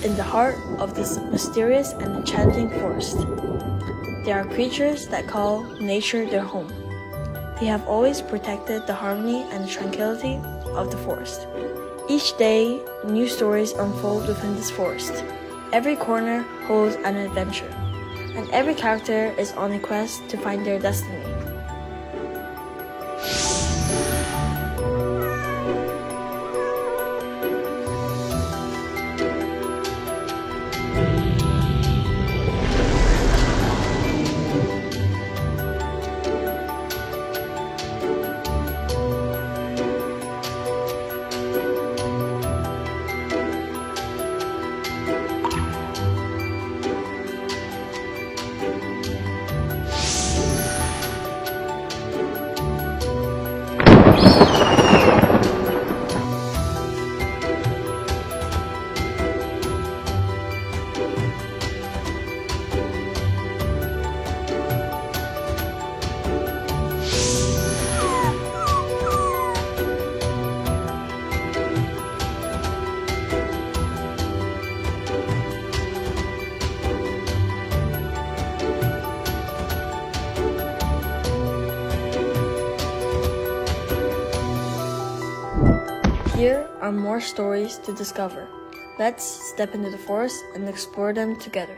in the heart of this mysterious and enchanting forest. There are creatures that call nature their home. They have always protected the harmony and tranquility of the forest. Each day, new stories unfold within this forest. Every corner holds an adventure, and every character is on a quest to find their destiny. Here are more stories to discover. Let's step into the forest and explore them together.